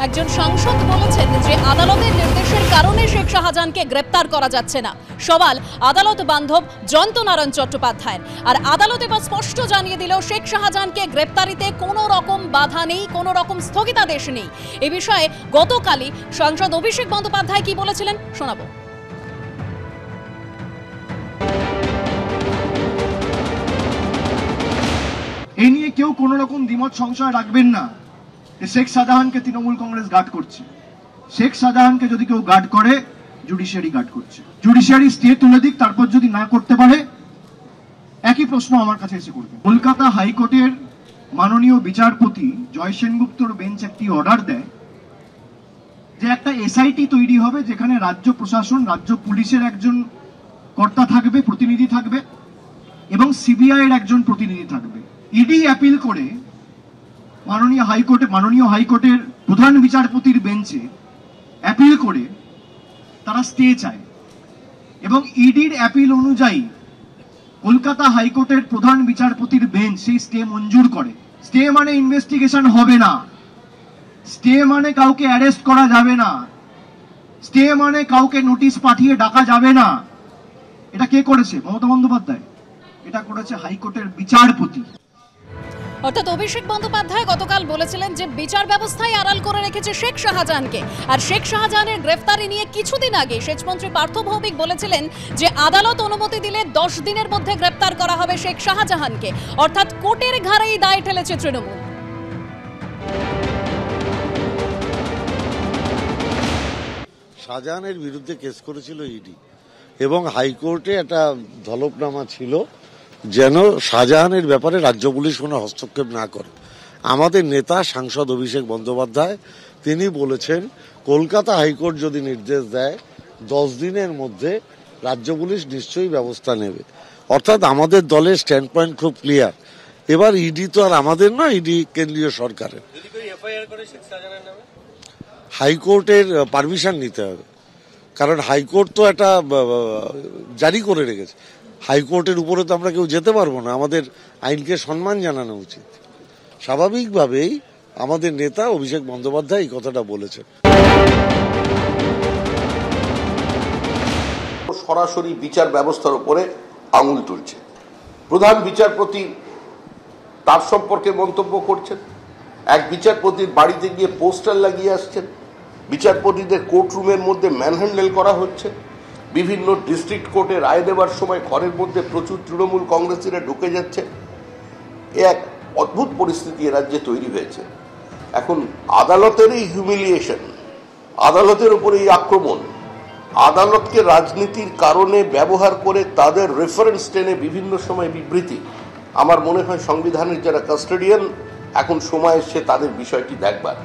একজন সাংসদ বলেছেন যে আদালতের নির্দেশের কারণে শেখ শাহজাহানকে গ্রেপ্তার করা যাচ্ছে না। সওয়াল আদালত বান্ধব জয়ন্ত নারায়ণ চট্টোপাধ্যায়ের। আর আদালত এবার স্পষ্ট জানিয়ে দিল শেখ শাহজাহানকে গ্রেপ্তারিতে কোনো রকম বাধা নেই, কোনো রকম স্থগিতাদেশ নেই। এ বিষয়ে গতকালই সাংসদ অভিষেক বন্দ্যোপাধ্যায় কি বলেছিলেন শোনাবো। এই নিয়ে কেউ কোনো রকম দ্বিমত সংশয় রাখবেন না যে শেখ শাহজাহানকে তৃণমূল কংগ্রেস গার্ড করছে। শেখ শাহজাহানকে যদি কেউ গার্ড করে, জুডিশিয়ারি গার্ড করছে। জুডিশিয়ারি স্টে তুলে দিক, তারপর যদি না করতে পারে একই প্রশ্ন আমার কাছে এসে করবে। কলকাতা হাইকোর্টের মাননীয় বিচারপতি জয় সেনগুপ্তর বেঞ্চ একটি অর্ডার দেয় যে একটা এসআইটি তৈরি হবে, যেখানে রাজ্য প্রশাসন, রাজ্য পুলিশের একজন কর্তা থাকবে, প্রতিনিধি থাকবে, এবং সিবিআই এর একজন প্রতিনিধি থাকবে। ইডি অ্যাপিল করে মাননীয় হাইকোর্টের প্রধান বিচারপতির বেঞ্চে অ্যাপিল করে তারা স্টে চায়, এবং ইডির অ্যাপিল অনুযায়ী কলকাতা হাইকোর্টের প্রধান বিচারপতির বেঞ্চ সেই স্টে মঞ্জুর করে। স্টে মানে ইনভেস্টিগেশন হবে না, স্টে মানে কাউকে অ্যারেস্ট করা যাবে না, স্টে মানে কাউকে নোটিশ পাঠিয়ে ডাকা যাবে না। এটা কে করেছে? মমতা বন্দ্যোপাধ্যায়। এটা করেছে হাইকোর্টের বিচারপতি। অর্থাৎ অভিষেক বন্দ্যোপাধ্যায় গতকাল বলেছিলেন যে বিচার ব্যবস্থায় আড়াল করে রেখেছে শেখ শাহজাহানকে। আর শেখ শাহজাহানের গ্রেফতারি নিয়ে কিছুদিন আগে সেচমন্ত্রী পার্থ ভৌমিক বলেছিলেন যে আদালত অনুমতি দিলে 10 দিনের মধ্যে গ্রেফতার করা হবে শেখ শাহজাহানকে। অর্থাৎ কোর্টের ঘাড়েই দায় ঠেলেছে তৃণমূল। শাহজাহানের বিরুদ্ধে কেস করেছিল ইডি, এবং হাইকোর্টে একটা ঝলকনামা ছিল যেন শাহজাহানের ব্যাপারে রাজ্য পুলিশ কোনো হস্তক্ষেপ না করে। আমাদের নেতা সাংসদ অভিষেক বন্দ্যোপাধ্যায় তিনি বলেছেন কলকাতা হাইকোর্ট যদি নির্দেশ দেয় 10 দিনের মধ্যে রাজ্য পুলিশ নিশ্চয়ই ব্যবস্থা নেবে। অর্থাৎ আমাদের দলের স্ট্যান্ড পয়েন্ট খুব ক্লিয়ার। এবার ইডি তো আর আমাদের নয়, ইডি কেন্দ্রীয় সরকারের। হাইকোর্টের পারমিশন নিতে হবে, কারণ হাইকোর্ট তো একটা জারি করে রেখেছে। হাইকোর্টের উপরে তো আমরা কেউ যেতে পারবো না, আমাদের আইনকে সম্মান জানানো উচিত। স্বাভাবিকভাবেই আমাদের নেতা অভিষেক বন্দ্যোপাধ্যায় এই কথাটা বলেছেন। সরাসরি বিচার ব্যবস্থার উপরে আঙুল তুলছে। প্রধান বিচারপতি তার সম্পর্কে মন্তব্য করছেন, এক বিচারপতির বাড়িতে গিয়ে পোস্টার লাগিয়ে আসছেন, বিচারপতিদের কোর্টরুমের মধ্যে ম্যানহ্যান্ডেল করা হচ্ছে, বিভিন্ন ডিস্ট্রিক্ট কোর্টে রায় দেওয়ার সময় ঘরের মধ্যে প্রচুর তৃণমূল কংগ্রেসীরা ঢুকে যাচ্ছে। এক অদ্ভুত পরিস্থিতি রাজ্যে তৈরি হয়েছে। এখন আদালতের এই হিউমিলিয়েশন, আদালতের উপর এই আক্রমণ, আদালতকে রাজনীতির কারণে ব্যবহার করে তাদের রেফারেন্স টেনে বিভিন্ন সময় বিবৃতি, আমার মনে হয় সংবিধানের যারা কাস্টোডিয়ান এখন সময় এসে তাদের বিষয়টি দেখবার।